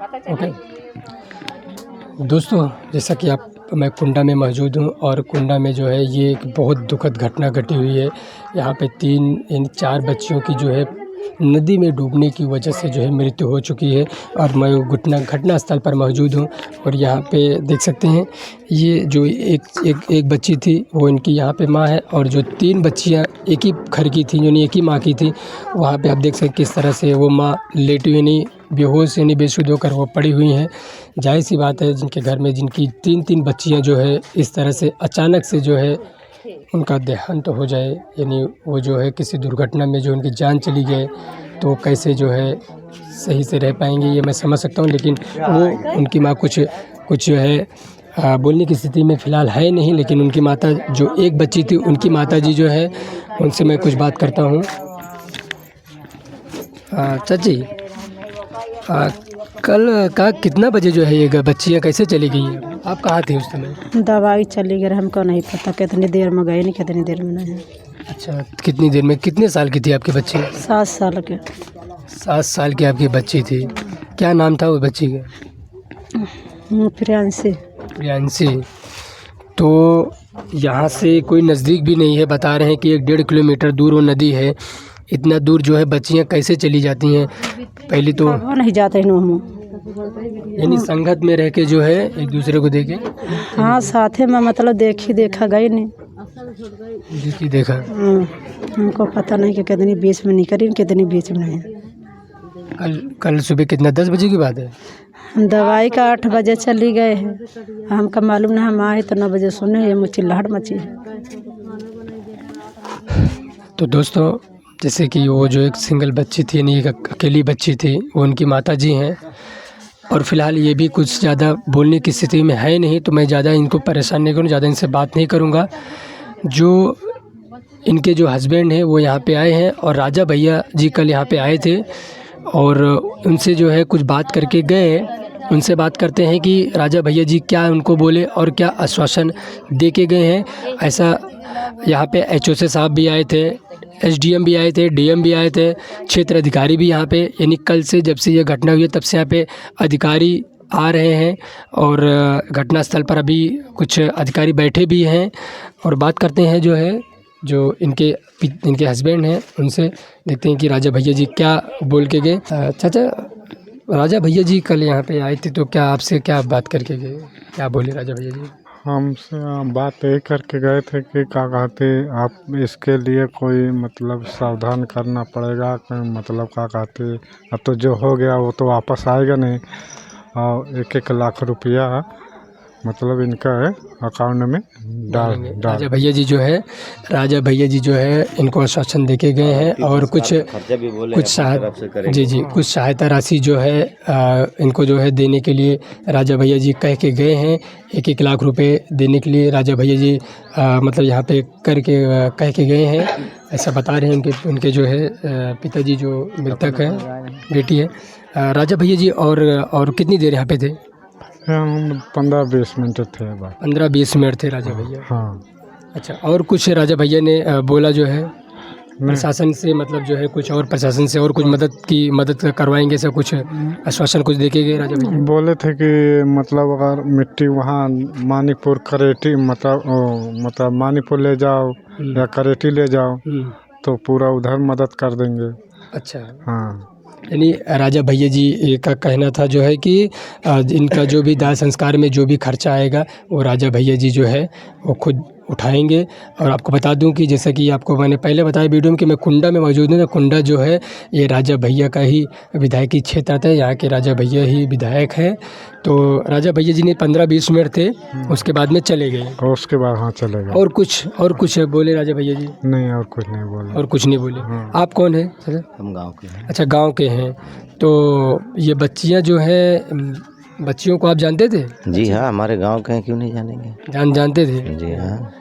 Okay दोस्तों, जैसा कि मैं कुंडा में मौजूद हूँ और कुंडा में जो है ये एक बहुत दुखद घटना घटी हुई है। यहाँ पे 4 बच्चियों की जो है नदी में डूबने की वजह से जो है मृत्यु हो चुकी है और मैं घटना स्थल पर मौजूद हूँ। और यहाँ पे देख सकते हैं ये जो एक बच्ची थी वो इनकी यहाँ पे माँ है और जो 3 बच्चियाँ एक ही घर की थी, यानी एक ही माँ की थी। वहाँ पे आप देख सकते किस तरह से वो माँ लेटी हुई नहीं, बेहोश यानी बेसुध होकर वो पड़ी हुई हैं। जाहिर सी बात है जिनके घर में जिनकी 3 बच्चियाँ जो है इस तरह से अचानक से जो है उनका देहांत हो जाए, यानी वो जो है किसी दुर्घटना में जो उनकी जान चली जाए तो कैसे जो है सही से रह पाएंगे ये मैं समझ सकता हूँ। लेकिन वो उनकी माँ कुछ जो है बोलने की स्थिति में फ़िलहाल है नहीं। लेकिन उनकी माता जो एक बच्ची थी उनकी माताजी जो है उनसे मैं कुछ बात करता हूँ। चाची, कल का कितना बजे जो है ये बच्चियाँ कैसे चली गई हैं? आप कहाँ थे उस समय? दवाई चली गई, हमको नहीं पता कितनी देर में गए, नहीं कितनी देर में नहीं। अच्छा, कितनी देर में? कितने साल की थी आपकी बच्ची? 7 साल के। 7 साल की आपकी बच्ची थी। क्या नाम था वो बच्ची का? प्रियांशी। प्रियांशी। तो यहाँ से कोई नज़दीक भी नहीं है, बता रहे हैं कि 1-1.5 किलोमीटर दूर वो नदी है। इतना दूर जो है बच्चियाँ कैसे चली जाती हैं? पहले तो वो नहीं जाते हैं, यानी संगत में रह के जो है एक दूसरे को देखे। हाँ, साथे में मतलब देखा गई नहीं, देखा। हमको पता नहीं कि कितनी बीच में निकली, कितनी बीच में नहीं। कल सुबह कितना, 10 बजे की बात है? हम दवाई का 8 बजे चली गए हैं, हमको मालूम नहीं, हम आए तो 9 बजे सुने ये चिल्लाहट मची है। तो दोस्तों, जैसे कि वो जो एक सिंगल बच्ची थी, यानी एक अकेली बच्ची थी, वो उनकी माताजी हैं और फ़िलहाल ये भी कुछ ज़्यादा बोलने की स्थिति में है नहीं। तो मैं ज़्यादा इनको परेशान नहीं करूँ, ज़्यादा इनसे बात नहीं करूँगा। जो इनके जो हस्बैंड हैं वो यहाँ पे आए हैं और राजा भैया जी कल यहाँ पे आए थे और उनसे जो है कुछ बात करके गए। उनसे बात करते हैं कि राजा भैया जी क्या उनको बोले और क्या आश्वासन दे के गए हैं। ऐसा यहाँ पे HOC साहब भी आए थे, SDM भी आए थे, DM भी आए थे, क्षेत्र अधिकारी भी यहाँ पे, यानी कल से जब से ये घटना हुई है तब से यहाँ पे अधिकारी आ रहे हैं और घटनास्थल पर अभी कुछ अधिकारी बैठे भी हैं। और बात करते हैं जो इनके हस्बैंड हैं उनसे, देखते हैं कि राजा भैया जी क्या बोल के गए। चाचा, राजा भैया जी कल यहाँ पे आए थे तो क्या आपसे क्या बात करके गए, क्या बोले राजा भैया जी? हमसे बात यही करके गए थे कि क्या कहते आप इसके लिए कोई मतलब सावधान करना पड़ेगा, कोई मतलब क्या कहते अब तो जो हो गया वो तो वापस आएगा नहीं, और 1-1 लाख रुपया मतलब इनका है अकाउंट में डाल। राजा भैया जी जो है इनको आश्वासन देके गए हैं और कुछ सहायता राशि जो है इनको जो है देने के लिए राजा भैया जी कह के गए हैं। 1-1 लाख रुपए देने के लिए राजा भैया जी मतलब यहाँ पे कह के गए हैं, ऐसा बता रहे हैं उनके जो है पिताजी जो मृतक है बेटी है। राजा भैया जी और कितनी देर यहाँ पे थे? हम 15-20 मिनट थे। 15-20 मिनट थे राजा भैया। हाँ। अच्छा, और कुछ राजा भैया ने बोला जो है प्रशासन से, मतलब जो है कुछ और प्रशासन से और कुछ मदद करवाएंगे, ऐसा कुछ आश्वासन कुछ देके गए राजा भैया? बोले थे कि मतलब अगर मिट्टी वहाँ मानिकपुर करेटी मतलब मानिकपुर ले जाओ या करेटी ले जाओ तो पूरा उधर मदद कर देंगे। अच्छा, हाँ। यानी राजा भैया जी का कहना था जो है कि इनका जो भी दाह संस्कार में जो भी खर्चा आएगा वो राजा भैया जी जो है वो खुद उठाएंगे। और आपको बता दूं कि जैसा कि आपको मैंने पहले बताया वीडियो में कि मैं कुंडा में मौजूद हूँ। तो कुंडा जो है ये राजा भैया का ही विधायकी क्षेत्र आता है, यहाँ के राजा भैया ही विधायक हैं। तो राजा भैया जी ने 15-20 मिनट थे, उसके बाद में चले गए। और उसके बाद हाँ चले गए। और कुछ बोले राजा भैया जी? नहीं, और कुछ नहीं बोले। और कुछ नहीं बोले। आप कौन है? हम गाँव के हैं। अच्छा, गाँव के हैं। तो ये बच्चियाँ जो है, बच्चियों को आप जानते थे? जी हाँ, हमारे गांव के हैं, क्यों नहीं जानेंगे। जानते थे? जी हाँ।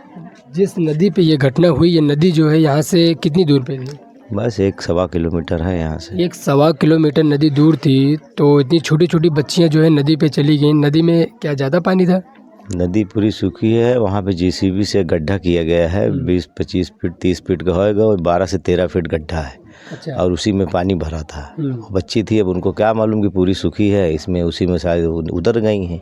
जिस नदी पे ये घटना हुई, ये नदी जो है यहाँ से कितनी दूर पे थी? बस 1-1.25 किलोमीटर है यहाँ से। 1-1.25 किलोमीटर नदी दूर थी। तो इतनी छोटी छोटी बच्चियाँ जो है नदी पे चली गई। नदी में क्या ज़्यादा पानी था? नदी पूरी सूखी है, वहाँ पे JCB से गड्ढा किया गया है, 20-25 फीट 30 फीट का होएगा और 12 से 13 फीट गड्ढा है। अच्छा। और उसी में पानी भरा था। बच्ची थी, अब उनको क्या मालूम कि पूरी सूखी है, इसमें उसी में शायद उतर गई हैं।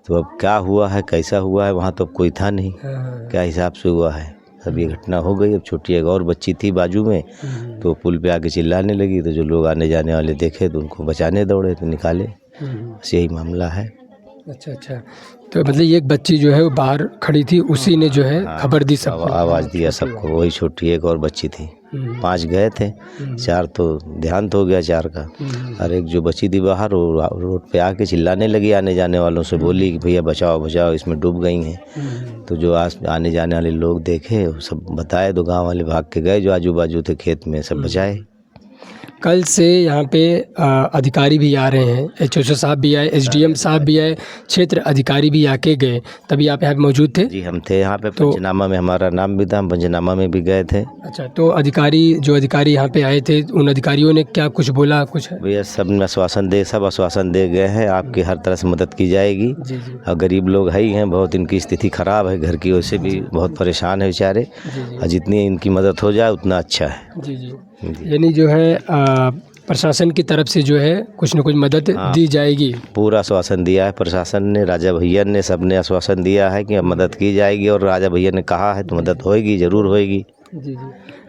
तो अब क्या हुआ है, कैसा हुआ है, वहाँ तो कोई था नहीं, क्या हिसाब से हुआ है। अब ये घटना हो गई। अब छोटी एक और बच्ची थी बाजू में, तो पुल पे आके चिल्लाने लगी, तो जो लोग आने जाने वाले देखे तो उनको बचाने दौड़े, तो निकाले। बस यही मामला है। अच्छा अच्छा, तो मतलब ये एक बच्ची जो है वो बाहर खड़ी थी, उसी ने जो है खबर दी सबको, आवाज़ दिया सबको। वही छोटी एक और बच्ची थी। 5 गए थे, 4 तो देहांत हो गया 4 का। और एक जो बची थी बाहर, वो रोड पे आके चिल्लाने लगी, आने जाने वालों से बोली कि भैया बचाओ बचाओ, इसमें डूब गई हैं। तो जो आने जाने वाले लोग देखे, वो सब बताए, तो गांव वाले भाग के गए, जो आजू बाजू थे खेत में, सब बचाए। कल से यहाँ पे अधिकारी भी आ रहे हैं, एचओ साहब भी आए, एसडीएम साहब भी आए, क्षेत्र अधिकारी भी आके गए, तभी आप यहाँ पे मौजूद थे? जी, हम थे यहाँ पे। पंचनामा में हमारा नाम भी था, हम पंचनामा में भी गए थे। अच्छा, तो अधिकारी यहाँ पे आए थे, उन अधिकारियों ने क्या कुछ बोला? कुछ भैया सब आश्वासन दे गए हैं, आपकी हर तरह से मदद की जाएगी। जी जी और गरीब लोग है ही हैं, बहुत इनकी स्थिति ख़राब है, घर की वजह से भी बहुत परेशान है बेचारे। और जितनी इनकी मदद हो जाए उतना अच्छा है। जी जी, यानी जो है प्रशासन की तरफ से जो है कुछ न कुछ मदद दी जाएगी। पूरा आश्वासन दिया है प्रशासन ने, राजा भैया ने, सब ने आश्वासन दिया है कि अब मदद की जाएगी, और राजा भैया ने कहा है तो मदद होएगी, ज़रूर होएगी। जी जी,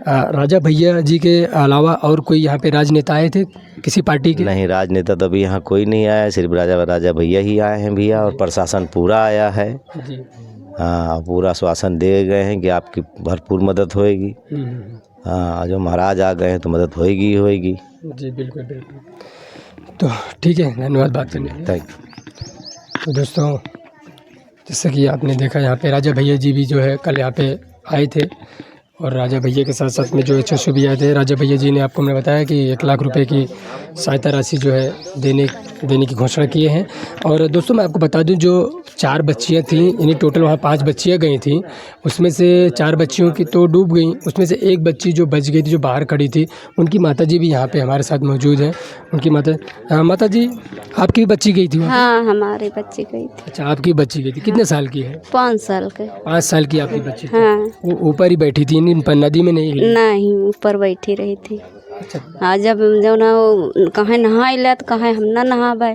राजा भैया जी के अलावा और कोई यहाँ पे राजनेता आए थे किसी पार्टी के? नहीं, राजनेता तो अभी यहाँ कोई नहीं आया है, सिर्फ राजा भैया ही आए हैं भैया, और प्रशासन पूरा आया है। जी हाँ, पूरा आश्वासन दिए गए हैं कि आपकी भरपूर मदद होएगी। हाँ, जो महाराज आ गए हैं तो मदद होएगी ही होएगी। जी बिल्कुल बिल्कुल। तो ठीक है, धन्यवाद बात करने के लिए। Thank you. तो दोस्तों, जैसे कि आपने देखा यहाँ पे राजा भैया जी भी जो है कल यहाँ पे आए थे, और राजा भैया के साथ साथ में जो एचओ भी आए थे। राजा भैया जी ने आपको मैंने बताया कि 1 लाख रुपए की सहायता राशि जो है देने की घोषणा किए हैं। और दोस्तों मैं आपको बता दूं, जो 4 बच्चियां थीं, यानी टोटल वहाँ 5 बच्चियां गई थीं, उसमें से 4 बच्चियों की तो डूब गई, उसमें से एक बच्ची जो बच गई थी, जो बाहर खड़ी थी, उनकी माताजी भी यहाँ पे हमारे साथ मौजूद हैं। उनकी माता जी, आपकी भी बच्ची गई थी वहाँ? हाँ, हमारी बच्ची गई थी। अच्छा, आपकी बच्ची गई थी, कितने साल की है? 5 साल के। 5 साल की आपकी बच्ची थी। हाँ। वो ऊपर ही बैठी थी, नदी में नहीं गई? नहीं, ऊपर बैठी रही थी। अच्छा। हाँ, जब जो ना कहाँ नहाए तो कहाँ हम ना नहाबे,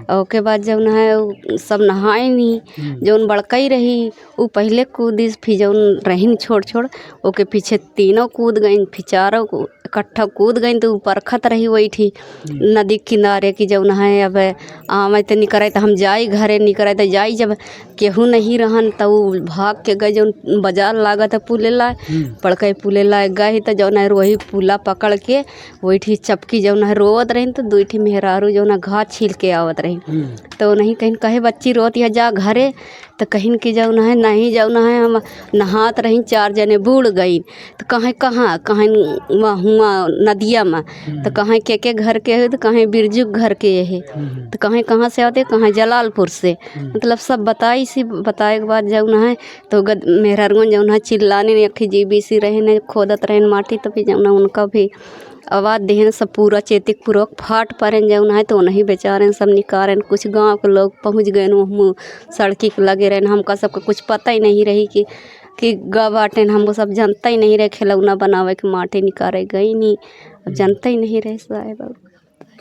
और उसके बाद जब ना सब नहाए नहीं, जौन बड़कई रही वो पहले कूदी, फिर जौन रहीन छोड़ ओके पीछे तीनों कूद गई, फिर चारों इकट्ठा कूद गई, तो परखत रही वही थी नदी किनारे की जौन है। अब आम तो निकरे तो हम जाई घरे, निकरे तो जाई, जब केहू नहीं रहन तो वो भाग के गए, जौन बाजार लागत है पुले लाए, पड़कई पुले लाए गए, तो जौन है वही पुला पकड़ के वही ठी चपकी जौन है रोवत रही, तो 2 ठी मेहरारू जौन घास छील के आवत रही, तो नहीं कहीं कहे बच्ची रोत या जा घरे, तो कहीं कि जौन है नहीं, जौन है हम नहात रही, 4 जने बूढ़ गई, तो कहाँ हुआ नदिया में, तो कहीं के घर के है, तो कहीं बिरजू घर के है, तो कहाँ से आते, कहाँ जलालपुर से, मतलब सब बताए के बाद जौन है तो मेहरारू जौन है चिल्लाने, एक जीबी सी रहे न खोदत रहे माटी, तो फिर जौन उनका भी आवाज़ देहन, सब पूरा चेतिक पूर्वक फाट पड़े जौन है, तो नहीं बेचारे सब निकारें। कुछ गांव के लोग पहुंच गए, वो सड़की के लगे रहे, हमका सबको कुछ पता ही नहीं रही कि गा बाटे, हमको सब जानता ही नहीं रहे, खिलौना बनावे के माटी निकाले गई नहीं, अब जानता ही नहीं रहे साहब,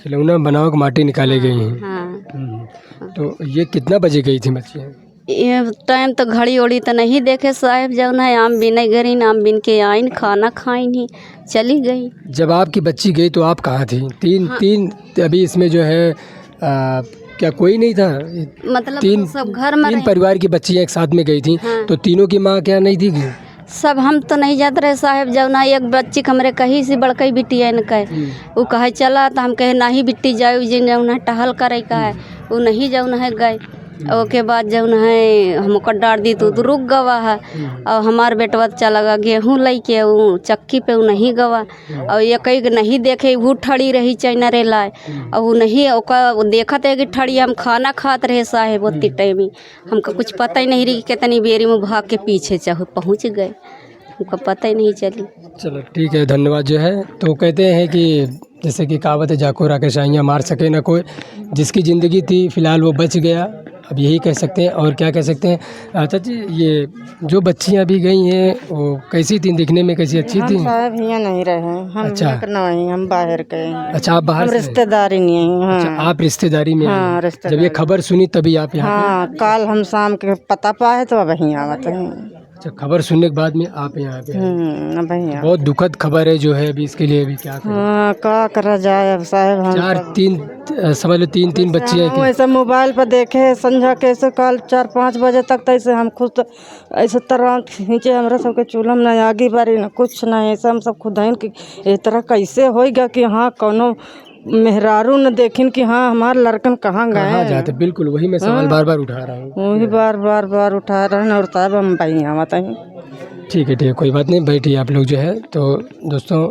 खिलौना बनाओ के माटी निकाले गई हैं। हाँ। तो ये कितना बजे गई थी बच्चियाँ? ये टाइम तो घड़ी ओड़ी तो नहीं देखे साहब, जौन है आम बिन गई, आम बिन के आइन, खाना खाई नहीं, चली गई। जब आपकी बच्ची गई तो आप कहाँ थी? तीन अभी इसमें जो है क्या कोई नहीं था? मतलब सब घर में 3 परिवार की बच्चियाँ एक साथ में गई थी। हाँ। तो तीनों की माँ क्या नहीं थी? सब हम तो नहीं जाते रहे साहब, जौन है एक बच्ची हमरे कहीं से बड़कई बिट्टी है न कहे, वो कहे चला, तो हम कहे नहीं बिट्टी जाओ, जौन है टहल करे का है, वो नहीं जौन है गए। ओके बाद जौन है हम ओकर डार दी तो रुक गवा है, और हमार बेटवा चला गया गेहूँ लेके, वो चक्की पे वो नहीं गवा, और ये कहीं नहीं देखे, वो ठड़ी रही चैनरे लाए, और वो नहीं ओका देखत है कि ठड़ी, हम खाना खात रहे साहेब, उतनी टाइम ही हमको कुछ पता ही नहीं रही, कितनी बेरी में भाग के पीछे पहुँच गए, हमको पता ही नहीं चली। चलो ठीक है, धन्यवाद। जो है तो कहते हैं कि जैसे कि कहावत है, जाको राके शाइयाँ मार सके ना कोई, जिसकी ज़िंदगी थी फ़िलहाल वो बच गया, अब यही कह सकते हैं। और क्या कह सकते हैं? अच्छा जी, ये जो बच्चियाँ अभी गई हैं वो कैसी थी दिखने में, कैसी अच्छी थी? हम साहब यहाँ नहीं रहे, हम अच्छा। यहाँ के नहीं, हम बाहर के हैं। अच्छा, आप बाहर हम से हैं? रिश्तेदारी नहीं है। हाँ। अच्छा, आप रिश्तेदारी में आए हाँ, हैं। रिश्तेदारी। जब ये खबर सुनी तभी आप यहाँ पे? हाँ, कल हम शाम के पता पाए तो अब यहीं आवत हैं। अच्छा, खबर सुनने के बाद में आप यहाँ पे आए। अब यहीं बहुत दुखद खबर है जो है अभी, इसके लिए अभी क्या करें? हाँ, का करा जाए अब साहब। हम चार तीन समझ लो तीन बच्चियाँ हम ऐसे मोबाइल पर देखे समझा कैसे कल 4-5 बजे तक तो ऐसे हम खुद तो ऐसे तरह खींचे हमरा सबके चूल्हा में ना आगी बारी ना कुछ ना, ऐसे हम सब खुदाइन कि इस तरह कैसे होएगा कि हाँ कोनो मेहरारू न देखिन कि हाँ हमारे लड़कन कहाँ कहाँ गए। जाते? बिल्कुल वही मैं सवाल बार बार उठा रहा हूँ। वही बार उठा रहे हैं और साहब हम भाई यहाँ बताएं। ठीक है, कोई बात नहीं, बैठिए आप लोग जो है। तो दोस्तों